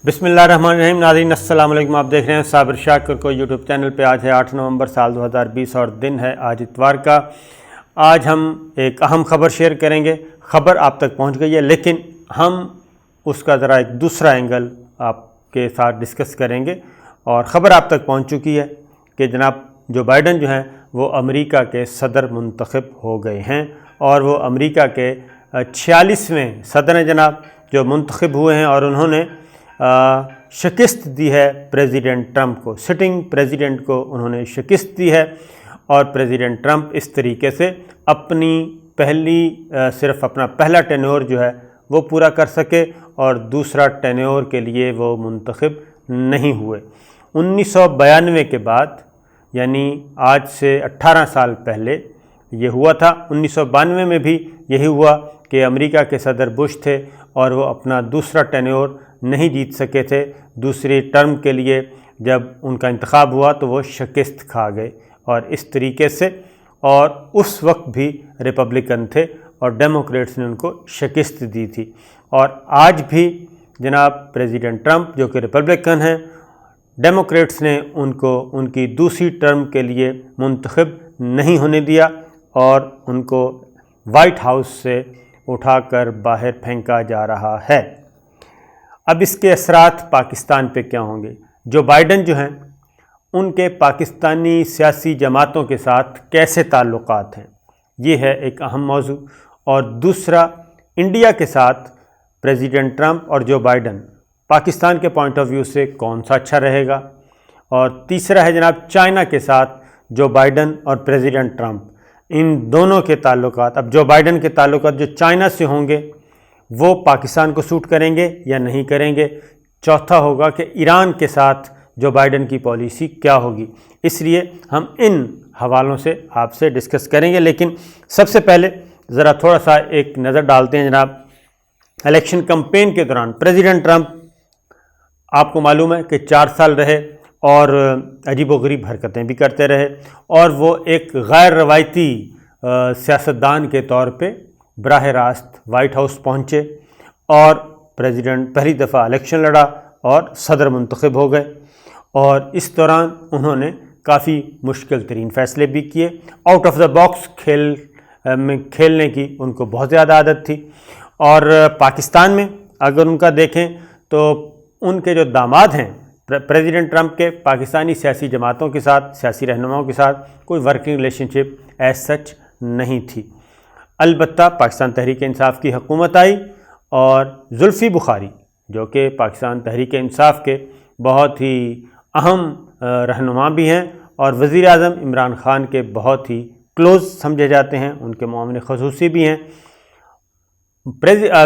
بسم اللہ الرحمن الرحیم. ناظرین السلام علیکم. آپ دیکھ رہے ہیں صابر شاکر کو یوٹیوب چینل پہ. آج ہے 8 نومبر سال 2020 اور دن ہے آج اتوار کا. آج ہم ایک اہم خبر شیئر کریں گے. خبر آپ تک پہنچ گئی ہے لیکن ہم اس کا ذرا ایک دوسرا اینگل آپ کے ساتھ ڈسکس کریں گے. اور خبر آپ تک پہنچ چکی ہے کہ جناب جو بائیڈن جو ہیں وہ امریکہ کے صدر منتخب ہو گئے ہیں اور وہ امریکہ کے 46ویں صدر ہیں جناب جو منتخب ہوئے ہیں. اور انہوں نے شکست دی ہے پریزیڈنٹ ٹرمپ کو. سٹنگ پریزیڈنٹ کو انہوں نے شکست دی ہے اور پریزیڈنٹ ٹرمپ اس طریقے سے صرف اپنا پہلا ٹینیور جو ہے وہ پورا کر سکے اور دوسرا ٹینیور کے لیے وہ منتخب نہیں ہوئے. 1992 کے بعد یعنی آج سے 18 سال پہلے یہ ہوا تھا. 1992 میں بھی یہی ہوا کہ امریکہ کے صدر بش تھے اور وہ اپنا دوسرا ٹینیور نہیں جیت سکے تھے. دوسری ٹرم کے لیے جب ان کا انتخاب ہوا تو وہ شکست کھا گئے اور اس طریقے سے. اور اس وقت بھی ریپبلکن تھے اور ڈیموکریٹس نے ان کو شکست دی تھی. اور آج بھی جناب پریزیڈنٹ ٹرمپ جو کہ ریپبلکن ہیں، ڈیموکریٹس نے ان کو ان کی دوسری ٹرم کے لیے منتخب نہیں ہونے دیا اور ان کو وائٹ ہاؤس سے اٹھا کر باہر پھینکا جا رہا ہے. اب اس کے اثرات پاکستان پہ کیا ہوں گے؟ جو بائیڈن جو ہیں ان کے پاکستانی سیاسی جماعتوں کے ساتھ کیسے تعلقات ہیں، یہ ہے ایک اہم موضوع. اور دوسرا، انڈیا کے ساتھ پریزیڈنٹ ٹرمپ اور جو بائیڈن پاکستان کے پوائنٹ آف ویو سے کون سا اچھا رہے گا. اور تیسرا ہے جناب چائنا کے ساتھ جو بائیڈن اور پریزیڈنٹ ٹرمپ ان دونوں کے تعلقات. اب جو بائیڈن کے تعلقات جو چائنا سے ہوں گے وہ پاکستان کو سوٹ کریں گے یا نہیں کریں گے. چوتھا ہوگا کہ ایران کے ساتھ جو بائیڈن کی پالیسی کیا ہوگی. اس لیے ہم ان حوالوں سے آپ سے ڈسکس کریں گے. لیکن سب سے پہلے ذرا تھوڑا سا ایک نظر ڈالتے ہیں جناب الیکشن کمپین کے دوران. پریزیڈنٹ ٹرمپ آپ کو معلوم ہے کہ 4 سال رہے اور عجیب و غریب حرکتیں بھی کرتے رہے اور وہ ایک غیر روایتی سیاستدان کے طور پہ براہ راست وائٹ ہاؤس پہنچے اور پریزیڈنٹ پہلی دفعہ الیکشن لڑا اور صدر منتخب ہو گئے. اور اس دوران انہوں نے کافی مشکل ترین فیصلے بھی کیے. آؤٹ آف دا باکس کھیلنے کی ان کو بہت زیادہ عادت تھی. اور پاکستان میں اگر ان کا دیکھیں تو ان کے جو داماد ہیں پریزیڈنٹ ٹرمپ کے، پاکستانی سیاسی جماعتوں کے ساتھ، سیاسی رہنماؤں کے ساتھ کوئی ورکنگ ریلیشن شپ ایز سچ نہیں تھی. البتہ پاکستان تحریک انصاف کی حکومت آئی اور زلفی بخاری جو کہ پاکستان تحریک انصاف کے بہت ہی اہم رہنما بھی ہیں اور وزیر اعظم عمران خان کے بہت ہی کلوز سمجھے جاتے ہیں، ان کے معاون خصوصی بھی ہیں.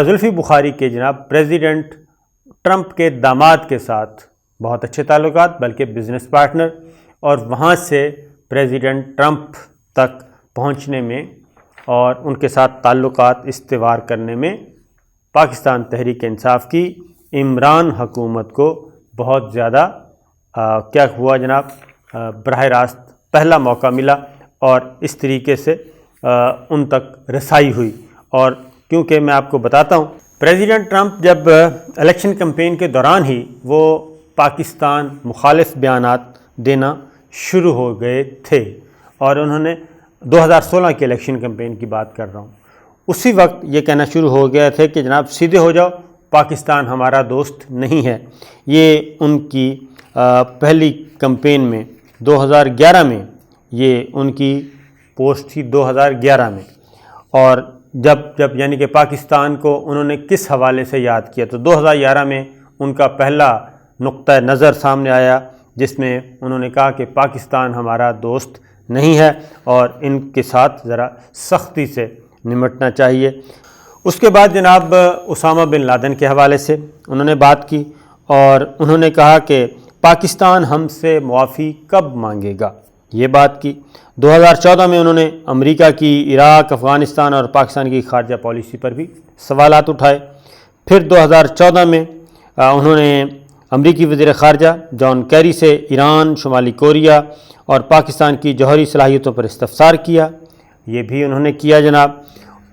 زلفی بخاری کے جناب پریزیڈنٹ ٹرمپ کے داماد کے ساتھ بہت اچھے تعلقات، بلکہ بزنس پارٹنر. اور وہاں سے پریزیڈنٹ ٹرمپ تک پہنچنے میں اور ان کے ساتھ تعلقات استوار کرنے میں پاکستان تحریک انصاف کی عمران حکومت کو بہت زیادہ کیا ہوا جناب براہ راست پہلا موقع ملا اور اس طریقے سے ان تک رسائی ہوئی. اور کیونکہ میں آپ کو بتاتا ہوں پریزیڈنٹ ٹرمپ جب الیکشن کمپین کے دوران ہی وہ پاکستان مخالف بیانات دینا شروع ہو گئے تھے اور انہوں نے 2016 کے الیکشن کمپین کی بات کر رہا ہوں، اسی وقت یہ کہنا شروع ہو گیا تھے کہ جناب سیدھے ہو جاؤ، پاکستان ہمارا دوست نہیں ہے. یہ ان کی پہلی کمپین میں 2011 میں یہ ان کی پوسٹ تھی 2011 میں. اور جب یعنی کہ پاکستان کو انہوں نے کس حوالے سے یاد کیا تو 2011 میں ان کا پہلا نقطہ نظر سامنے آیا جس میں انہوں نے کہا کہ پاکستان ہمارا دوست نہیں ہے اور ان کے ساتھ ذرا سختی سے نمٹنا چاہیے. اس کے بعد جناب اسامہ بن لادن کے حوالے سے انہوں نے بات کی اور انہوں نے کہا کہ پاکستان ہم سے معافی کب مانگے گا، یہ بات کی. 2014 میں انہوں نے امریکہ کی عراق، افغانستان اور پاکستان کی خارجہ پالیسی پر بھی سوالات اٹھائے. پھر 2014 میں انہوں نے امریکی وزیر خارجہ جان کیری سے ایران، شمالی کوریا اور پاکستان کی جوہری صلاحیتوں پر استفسار کیا، یہ بھی انہوں نے کیا جناب.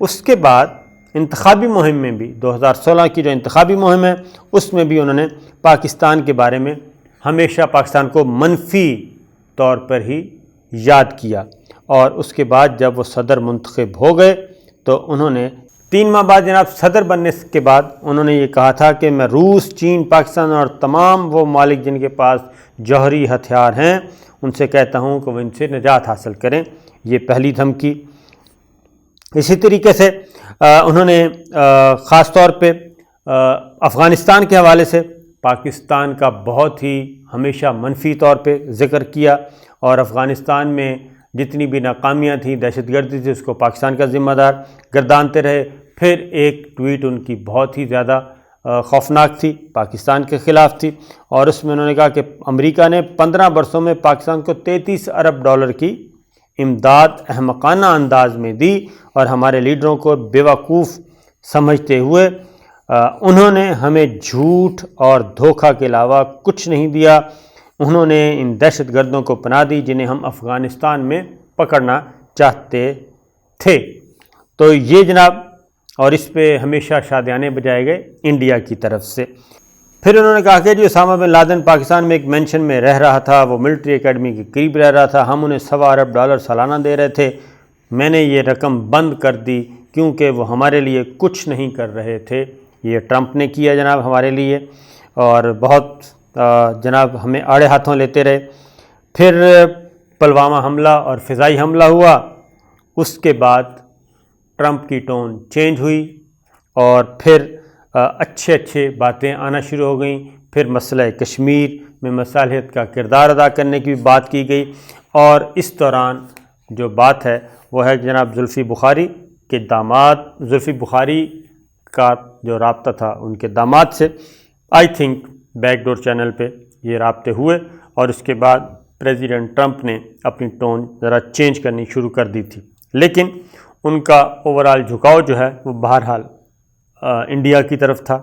اس کے بعد انتخابی مہم میں بھی 2016 کی جو انتخابی مہم ہے اس میں بھی انہوں نے پاکستان کے بارے میں ہمیشہ پاکستان کو منفی طور پر ہی یاد کیا، اور اس کے بعد جب وہ صدر منتخب ہو گئے تو انہوں نے 3 ماہ بعد جناب صدر بننے کے بعد انہوں نے یہ کہا تھا کہ میں روس، چین، پاکستان اور تمام وہ ممالک جن کے پاس جوہری ہتھیار ہیں ان سے کہتا ہوں کہ وہ ان سے نجات حاصل کریں۔ یہ پہلی دھمکی۔ اسی طریقے سے انہوں نے خاص طور پہ افغانستان کے حوالے سے پاکستان کا بہت ہی ہمیشہ منفی طور پہ ذکر کیا، اور افغانستان میں جتنی بھی ناکامیاں تھیں، دہشت گردی تھی، اس کو پاکستان کا ذمہ دار گردانتے رہے۔ پھر ایک ٹویٹ ان کی بہت ہی زیادہ خوفناک تھی، پاکستان کے خلاف تھی، اور اس میں انہوں نے کہا کہ امریکہ نے 15 برسوں میں پاکستان کو $33 ارب کی امداد احمقانہ انداز میں دی، اور ہمارے لیڈروں کو بیوقوف سمجھتے ہوئے انہوں نے ہمیں جھوٹ اور دھوکہ کے علاوہ کچھ نہیں دیا۔ انہوں نے ان دہشت گردوں کو پناہ دی جنہیں ہم افغانستان میں پکڑنا چاہتے تھے۔ تو یہ جناب، اور اس پہ ہمیشہ شادیانے بجائے گئے انڈیا کی طرف سے۔ پھر انہوں نے کہا کہ جو اسامہ بن لادن پاکستان میں ایک مینشن میں رہ رہا تھا، وہ ملٹری اکیڈمی کے قریب رہ رہا تھا، ہم انہیں $1.25 ارب سالانہ دے رہے تھے، میں نے یہ رقم بند کر دی کیونکہ وہ ہمارے لیے کچھ نہیں کر رہے تھے۔ یہ ٹرمپ نے کیا جناب ہمارے لیے، اور بہت جناب ہمیں آڑے ہاتھوں لیتے رہے۔ پھر پلوامہ حملہ اور فضائی حملہ ہوا، اس کے بعد ٹرمپ کی ٹون چینج ہوئی، اور پھر اچھے باتیں آنا شروع ہو گئیں۔ پھر مسئلہ کشمیر میں مصالحت کا کردار ادا کرنے کی بھی بات کی گئی، اور اس دوران جو بات ہے وہ ہے جناب زلفی بخاری کے داماد، زلفی بخاری کا جو رابطہ تھا ان کے داماد سے، I think back door channel پہ یہ رابطے ہوئے، اور اس کے بعد پریزیڈنٹ ٹرمپ نے اپنی ٹون ذرا چینج کرنی شروع کر دی تھی، لیکن ان کا اوورال جھکاؤ جو ہے وہ بہرحال انڈیا کی طرف تھا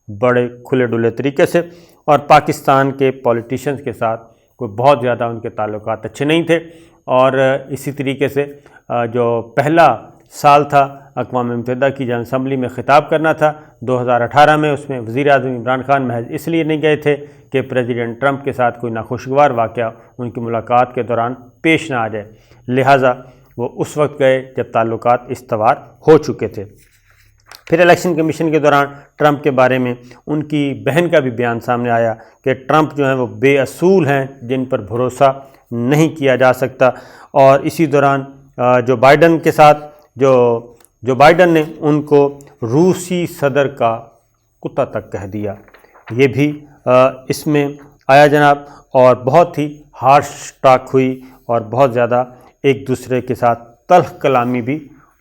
بڑے کھلے ڈلے طریقے سے، اور پاکستان کے پولیٹیشنز کے ساتھ کوئی بہت زیادہ ان کے تعلقات اچھے نہیں تھے۔ اور اسی طریقے سے جو پہلا سال تھا اقوام متحدہ کی جنرل اسمبلی میں خطاب کرنا تھا 2018 میں، اس میں وزیر اعظم عمران خان محض اس لیے نہیں گئے تھے کہ پریزیڈنٹ ٹرمپ کے ساتھ کوئی ناخوشگوار واقعہ ان کی ملاقات کے دوران پیش نہ آ جائے، لہٰذا وہ اس وقت گئے جب تعلقات استوار ہو چکے تھے۔ پھر الیکشن کمیشن کے دوران ٹرمپ کے بارے میں ان کی بہن کا بھی بیان سامنے آیا کہ ٹرمپ جو ہیں وہ بے اصول ہیں جن پر بھروسہ نہیں کیا جا سکتا، اور اسی دوران جو بائیڈن کے ساتھ جو بائیڈن نے ان کو روسی صدر کا کتا تک کہہ دیا، یہ بھی اس میں آیا جناب، اور بہت ہی ہارش ٹاک ہوئی، اور بہت زیادہ ایک دوسرے کے ساتھ تلخ کلامی بھی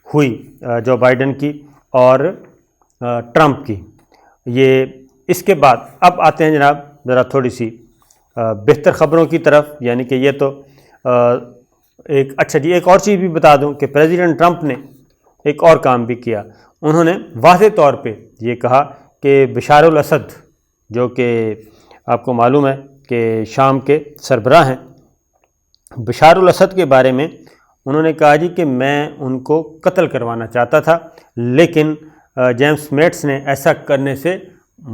ہوئی جو بائیڈن کی اور ٹرمپ کی۔ یہ اس کے بعد اب آتے ہیں جناب ذرا تھوڑی سی بہتر خبروں کی طرف، یعنی کہ یہ تو ایک اور چیز بھی بتا دوں کہ پریزیڈنٹ ٹرمپ نے ایک اور کام بھی کیا۔ انہوں نے واضح طور پہ یہ کہا کہ بشار الاسد، جو کہ آپ کو معلوم ہے کہ شام کے سربراہ ہیں، بشار الاسد کے بارے میں انہوں نے کہا جی کہ میں ان کو قتل کروانا چاہتا تھا، لیکن جیمس میٹس نے ایسا کرنے سے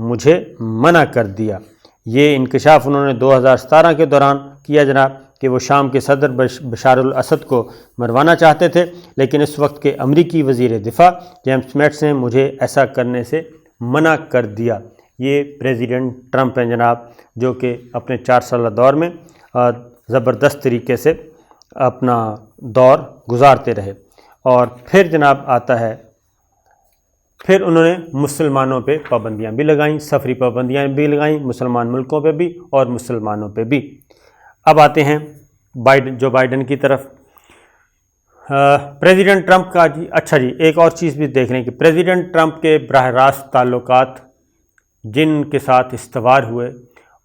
مجھے منع کر دیا۔ یہ انکشاف انہوں نے 2017 کے دوران کیا جناب کہ وہ شام کے صدر بشار الاسد کو مروانا چاہتے تھے، لیکن اس وقت کے امریکی وزیر دفاع جیمس میٹس نے مجھے ایسا کرنے سے منع کر دیا۔ یہ پریزیڈنٹ ٹرمپ ہیں جناب، جو کہ اپنے 4 سالہ دور میں زبردست طریقے سے اپنا دور گزارتے رہے۔ اور پھر جناب آتا ہے، پھر انہوں نے مسلمانوں پہ پابندیاں بھی لگائیں، سفری پابندیاں بھی لگائیں، مسلمان ملکوں پہ بھی اور مسلمانوں پہ بھی۔ اب آتے ہیں جو بائیڈن کی طرف۔ پریزیڈنٹ ٹرمپ کا جی ایک اور چیز بھی دیکھ لیں کہ پریزیڈنٹ ٹرمپ کے براہ راست تعلقات جن کے ساتھ استوار ہوئے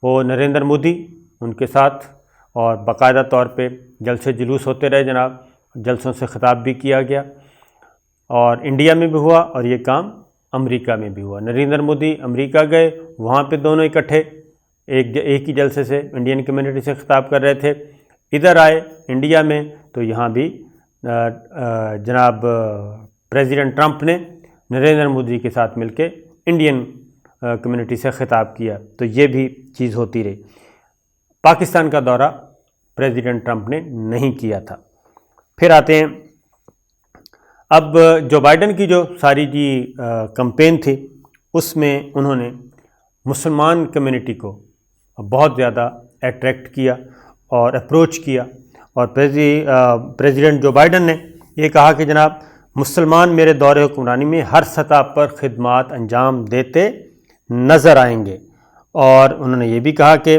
وہ نریندر مودی ان کے ساتھ، اور باقاعدہ طور پہ جلسے جلوس ہوتے رہے جناب، جلسوں سے خطاب بھی کیا گیا، اور انڈیا میں بھی ہوا، اور یہ کام امریکہ میں بھی ہوا۔ نریندر مودی امریکہ گئے، وہاں پہ دونوں اکٹھے ایک ہی جلسے سے انڈین کمیونٹی سے خطاب کر رہے تھے، ادھر آئے انڈیا میں تو یہاں بھی جناب پریزیڈنٹ ٹرمپ نے نریندر مودی کے ساتھ مل کے انڈین کمیونٹی سے خطاب کیا، تو یہ بھی چیز ہوتی رہی۔ پاکستان کا دورہ پریزیڈنٹ ٹرمپ نے نہیں کیا تھا۔ پھر آتے ہیں اب جو بائیڈن کی جو ساری کمپین تھی، اس میں انہوں نے مسلمان کمیونٹی کو بہت زیادہ اٹریکٹ کیا اور اپروچ کیا، اور پریزیڈنٹ جو بائیڈن نے یہ کہا کہ جناب مسلمان میرے دور حکمرانی میں ہر سطح پر خدمات انجام دیتے نظر آئیں گے، اور انہوں نے یہ بھی کہا کہ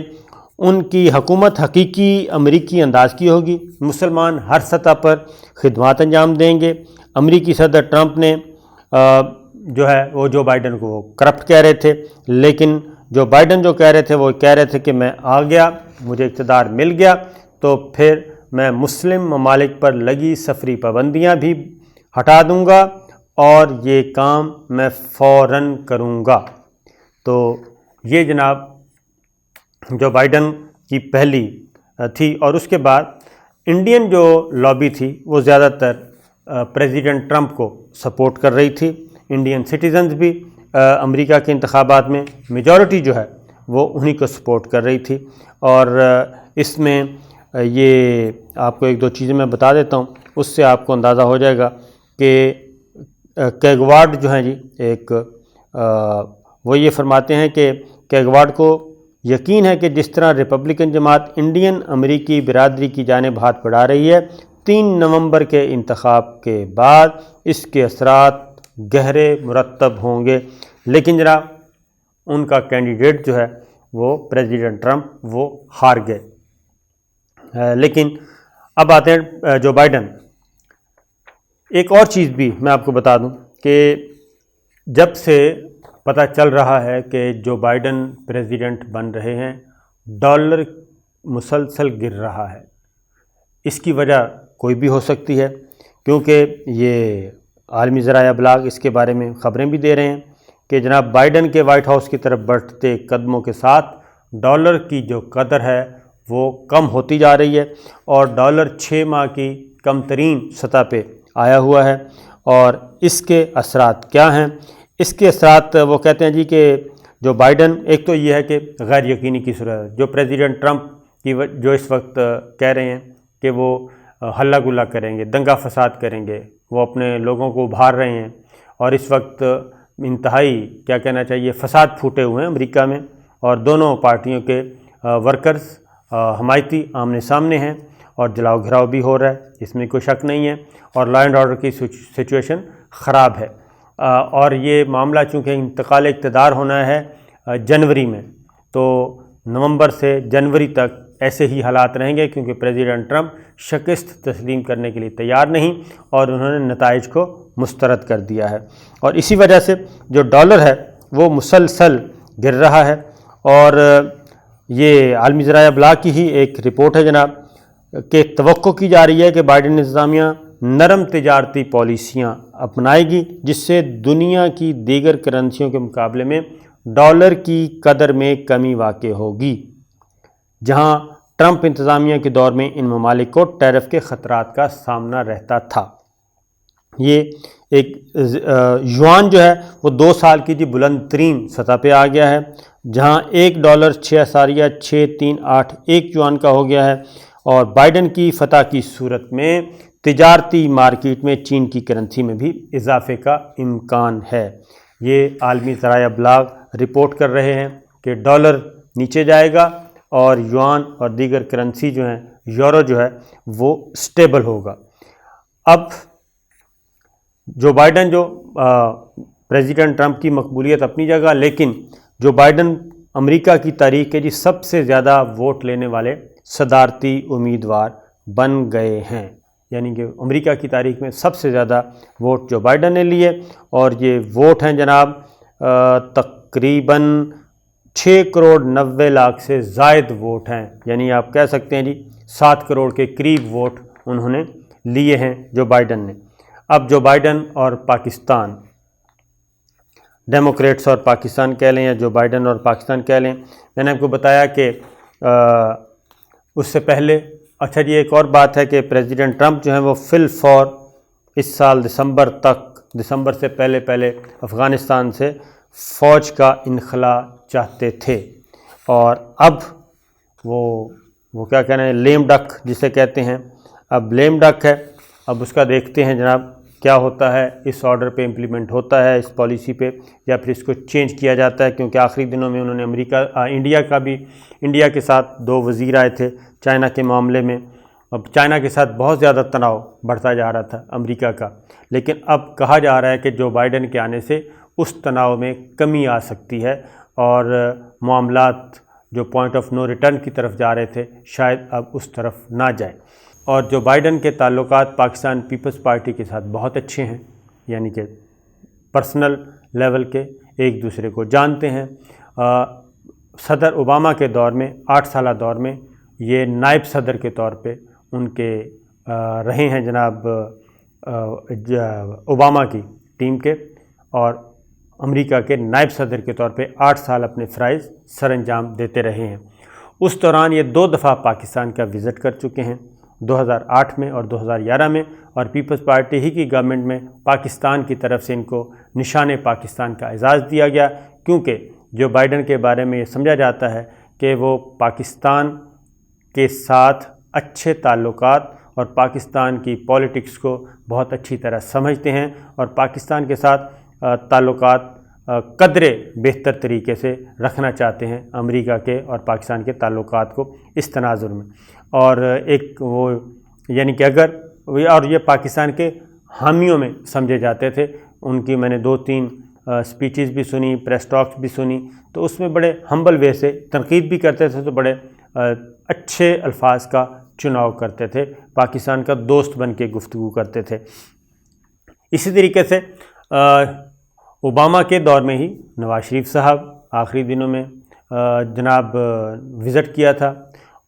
ان کی حکومت حقیقی امریکی انداز کی ہوگی، مسلمان ہر سطح پر خدمات انجام دیں گے۔ امریکی صدر ٹرمپ نے جو ہے وہ جو بائیڈن کو کرپٹ کہہ رہے تھے، لیکن جو بائیڈن جو کہہ رہے تھے وہ کہہ رہے تھے کہ میں آ گیا، مجھے اقتدار مل گیا تو پھر میں مسلم ممالک پر لگی سفری پابندیاں بھی ہٹا دوں گا اور یہ کام میں فوراً کروں گا۔ تو یہ جناب جو بائیڈن کی پہلی تھی، اور اس کے بعد انڈین جو لابی تھی وہ زیادہ تر پریزیڈنٹ ٹرمپ کو سپورٹ کر رہی تھی۔ انڈین سٹیزنز بھی امریکہ کے انتخابات میں میجورٹی جو ہے وہ انہی کو سپورٹ کر رہی تھی، اور اس میں یہ آپ کو ایک دو چیزیں میں بتا دیتا ہوں، اس سے آپ کو اندازہ ہو جائے گا کہ کیگواڈ جو ہیں ایک وہ یہ فرماتے ہیں کہ کیگواڈ کو یقین ہے کہ جس طرح ریپبلکن جماعت انڈین امریکی برادری کی جانب ہاتھ بڑھا رہی ہے، 3 نومبر کے انتخاب کے بعد اس کے اثرات گہرے مرتب ہوں گے، لیکن جناب ان کا کینڈیڈیٹ جو ہے وہ پریزیڈنٹ ٹرمپ وہ ہار گئے۔ لیکن اب آتے ہیں جو بائیڈن۔ ایک اور چیز بھی میں آپ کو بتا دوں کہ جب سے پتہ چل رہا ہے کہ جو بائیڈن پریزیڈنٹ بن رہے ہیں، ڈالر مسلسل گر رہا ہے۔ اس کی وجہ کوئی بھی ہو سکتی ہے، کیونکہ یہ عالمی ذرائع ابلاغ اس کے بارے میں خبریں بھی دے رہے ہیں کہ جناب بائیڈن کے وائٹ ہاؤس کی طرف بڑھتے قدموں کے ساتھ ڈالر کی جو قدر ہے وہ کم ہوتی جا رہی ہے، اور ڈالر 6 ماہ کی کم ترین سطح پہ آیا ہوا ہے۔ اور اس کے اثرات کیا ہیں؟ اس کے اثرات وہ کہتے ہیں کہ جو بائیڈن، ایک تو یہ ہے کہ غیر یقینی کی صورت، جو پریزیڈنٹ ٹرمپ کی جو اس وقت کہہ رہے ہیں کہ وہ ہلہ گلا کریں گے، دنگا فساد کریں گے، وہ اپنے لوگوں کو ابھار رہے ہیں، اور اس وقت انتہائی کیا کہنا چاہیے فساد پھوٹے ہوئے ہیں امریکہ میں، اور دونوں پارٹیوں کے ورکرز حمایتی آمنے سامنے ہیں، اور جلاؤ گھراؤ بھی ہو رہا ہے، اس میں کوئی شک نہیں ہے، اور لا اینڈ آرڈر کی سچویشن خراب ہے۔ اور یہ معاملہ چونکہ انتقال اقتدار ہونا ہے جنوری میں، تو نومبر سے جنوری تک ایسے ہی حالات رہیں گے، کیونکہ پریزیڈنٹ ٹرمپ شکست تسلیم کرنے کے لیے تیار نہیں، اور انہوں نے نتائج کو مسترد کر دیا ہے، اور اسی وجہ سے جو ڈالر ہے وہ مسلسل گر رہا ہے۔ اور یہ عالمی ذرائع ابلاغ کی ہی ایک رپورٹ ہے جناب کہ توقع کی جا رہی ہے کہ بائیڈن انتظامیہ نرم تجارتی پالیسیاں اپنائے گی، جس سے دنیا کی دیگر کرنسیوں کے مقابلے میں ڈالر کی قدر میں کمی واقع ہوگی، جہاں ٹرمپ انتظامیہ کے دور میں ان ممالک کو ٹیرف کے خطرات کا سامنا رہتا تھا۔ یہ ایک یوان جو ہے وہ 2 سال کی بلند ترین سطح پہ آ گیا ہے، جہاں $1 6.638 یوان کا ہو گیا ہے، اور بائیڈن کی فتح کی صورت میں تجارتی مارکیٹ میں چین کی کرنسی میں بھی اضافے کا امکان ہے۔ یہ عالمی ذرائع ابلاغ رپورٹ کر رہے ہیں کہ ڈالر نیچے جائے گا، اور یوان اور دیگر کرنسی جو ہیں، یورو جو ہے وہ سٹیبل ہوگا۔ اب جو بائیڈن جو پریزیڈنٹ ٹرمپ کی مقبولیت اپنی جگہ، لیکن جو بائیڈن امریکہ کی تاریخ کے سب سے زیادہ ووٹ لینے والے صدارتی امیدوار بن گئے ہیں، یعنی کہ امریکہ کی تاریخ میں سب سے زیادہ ووٹ جو بائیڈن نے لیے، اور یہ ووٹ ہیں جناب تقریباً 6.90 کروڑ سے زائد ووٹ ہیں، یعنی آپ کہہ سکتے ہیں 7 کروڑ کے قریب ووٹ انہوں نے لیے ہیں جو بائیڈن نے۔ اب جو بائیڈن اور پاکستان، ڈیموکریٹس اور پاکستان کہہ لیں یا جو بائیڈن اور پاکستان کہہ لیں، میں نے آپ کو بتایا کہ اس سے پہلے اچھا ایک اور بات ہے کہ پریزیڈنٹ ٹرمپ جو ہیں وہ فی الفور اس سال دسمبر تک دسمبر سے پہلے افغانستان سے فوج کا انخلا چاہتے تھے، اور اب وہ کیا کہنا ہے، لیم ڈک جسے کہتے ہیں، اب لیم ڈک ہے، اب اس کا دیکھتے ہیں جناب کیا ہوتا ہے، اس آرڈر پہ امپلیمنٹ ہوتا ہے، اس پالیسی پہ، یا پھر اس کو چینج کیا جاتا ہے، کیونکہ آخری دنوں میں انہوں نے انڈیا کے ساتھ 2 وزیر آئے تھے چائنا کے معاملے میں. اب چائنا کے ساتھ بہت زیادہ تناؤ بڑھتا جا رہا تھا امریکہ کا، لیکن اب کہا جا رہا ہے کہ جو بائیڈن کے آنے سے اس تناؤ میں کمی آ سکتی ہے، اور معاملات جو پوائنٹ آف نو ریٹرن کی طرف جا رہے تھے شاید اب اس طرف نہ جائیں. اور جو بائیڈن کے تعلقات پاکستان پیپلز پارٹی کے ساتھ بہت اچھے ہیں، یعنی کہ پرسنل لیول کے، ایک دوسرے کو جانتے ہیں. صدر اوباما کے دور میں، 8 سالہ دور میں، یہ نائب صدر کے طور پہ ان کے رہے ہیں جناب اوباما کی ٹیم کے، اور امریکہ کے نائب صدر کے طور پہ 8 سال اپنے فرائض سر انجام دیتے رہے ہیں. اس دوران یہ 2 دفعہ پاکستان کا وزٹ کر چکے ہیں، 2008 میں اور 2011 میں، اور پیپلز پارٹی ہی کی گورنمنٹ میں پاکستان کی طرف سے ان کو نشان پاکستان کا اعزاز دیا گیا، کیونکہ جو بائیڈن کے بارے میں یہ سمجھا جاتا ہے کہ وہ پاکستان کے ساتھ اچھے تعلقات اور پاکستان کی پولیٹکس کو بہت اچھی طرح سمجھتے ہیں، اور پاکستان کے ساتھ تعلقات قدرے بہتر طریقے سے رکھنا چاہتے ہیں امریکہ کے اور پاکستان کے تعلقات کو اس تناظر میں. اور ایک وہ یعنی کہ اور یہ پاکستان کے حامیوں میں سمجھے جاتے تھے. ان کی میں نے 2-3 سپیچز بھی سنی، پریس ٹاکس بھی سنی، تو اس میں بڑے ہمبل وے سے تنقید بھی کرتے تھے، تو بڑے اچھے الفاظ کا چناؤ کرتے تھے، پاکستان کا دوست بن کے گفتگو کرتے تھے. اسی طریقے سے اوباما کے دور میں ہی نواز شریف صاحب آخری دنوں میں جناب وزٹ کیا تھا،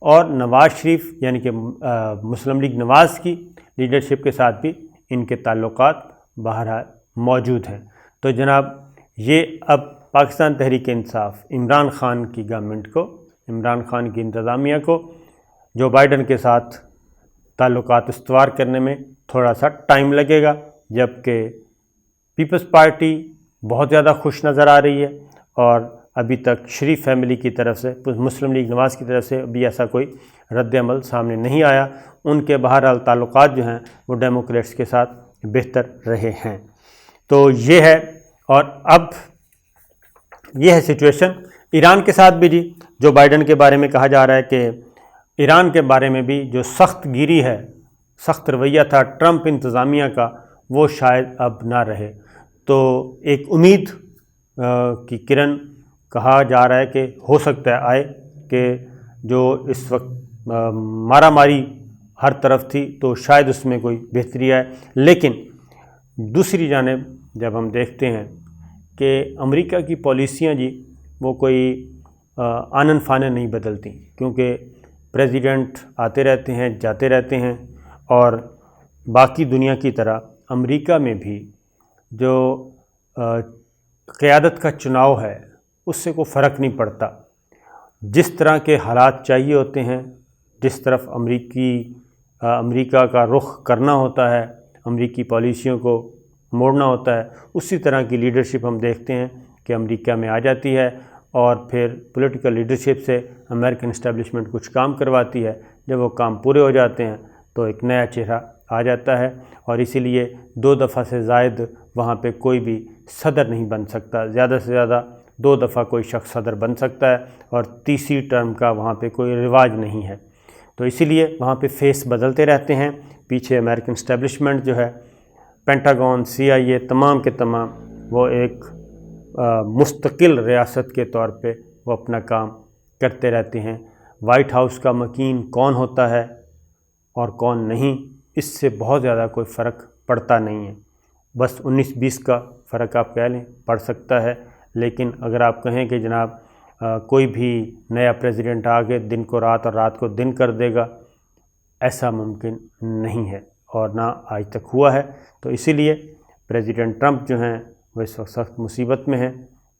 اور نواز شریف یعنی کہ مسلم لیگ نواز کی لیڈرشپ کے ساتھ بھی ان کے تعلقات بہرحال موجود ہیں. تو جناب یہ اب پاکستان تحریک انصاف عمران خان کی گورنمنٹ کو، عمران خان کی انتظامیہ کو جو بائیڈن کے ساتھ تعلقات استوار کرنے میں تھوڑا سا ٹائم لگے گا، جبکہ پیپلز پارٹی بہت زیادہ خوش نظر آ رہی ہے، اور ابھی تک شریف فیملی کی طرف سے، مسلم لیگ نواز کی طرف سے ابھی ایسا کوئی رد عمل سامنے نہیں آیا. ان کے بہرحال تعلقات جو ہیں وہ ڈیموکریٹس کے ساتھ بہتر رہے ہیں. تو یہ ہے، اور اب یہ ہے سچویشن ایران کے ساتھ بھی جی، جو بائیڈن کے بارے میں کہا جا رہا ہے کہ ایران کے بارے میں بھی جو سخت گیری ہے، سخت رویہ تھا ٹرمپ انتظامیہ کا، وہ شاید اب نہ رہے. تو ایک امید کی کرن کہا جا رہا ہے کہ ہو سکتا ہے آئے، کہ جو اس وقت مارا ماری ہر طرف تھی تو شاید اس میں کوئی بہتری آئے. لیکن دوسری جانب جب ہم دیکھتے ہیں کہ امریکہ کی پالیسیاں جی وہ کوئی آنن فانن نہیں بدلتی، کیونکہ پریزیڈنٹ آتے رہتے ہیں، جاتے رہتے ہیں، اور باقی دنیا کی طرح امریکہ میں بھی جو قیادت کا چناؤ ہے اس سے کوئی فرق نہیں پڑتا. جس طرح کے حالات چاہیے ہوتے ہیں، جس طرف امریکہ کا رخ کرنا ہوتا ہے، امریکی پالیسیوں کو موڑنا ہوتا ہے، اسی طرح کی لیڈرشپ ہم دیکھتے ہیں کہ امریکہ میں آ جاتی ہے، اور پھر پولیٹیکل لیڈرشپ سے امریکن اسٹیبلشمنٹ کچھ کام کرواتی ہے. جب وہ کام پورے ہو جاتے ہیں تو ایک نیا چہرہ آ جاتا ہے، اور اسی لیے 2 دفعہ سے زائد وہاں پہ کوئی بھی صدر نہیں بن سکتا. زیادہ سے زیادہ 2 دفعہ کوئی شخص صدر بن سکتا ہے، اور تیسری ٹرم کا وہاں پہ کوئی رواج نہیں ہے. تو اسی لیے وہاں پہ فیس بدلتے رہتے ہیں. پیچھے امریکن اسٹیبلشمنٹ جو ہے، پینٹاگون، CIA، تمام کے تمام وہ ایک مستقل ریاست کے طور پہ وہ اپنا کام کرتے رہتے ہیں. وائٹ ہاؤس کا مکین کون ہوتا ہے اور کون نہیں، اس سے بہت زیادہ کوئی فرق پڑتا نہیں ہے. بس 19-20 کا فرق آپ کہہ لیں پڑ سکتا ہے، لیکن اگر آپ کہیں کہ جناب کوئی بھی نیا پریزیڈنٹ آگے دن کو رات اور رات کو دن کر دے گا، ایسا ممکن نہیں ہے، اور نہ آج تک ہوا ہے. تو اسی لیے پریزیڈنٹ ٹرمپ جو ہیں وہ اس وقت سخت مصیبت میں ہیں.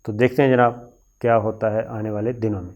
تو دیکھتے ہیں جناب کیا ہوتا ہے آنے والے دنوں میں.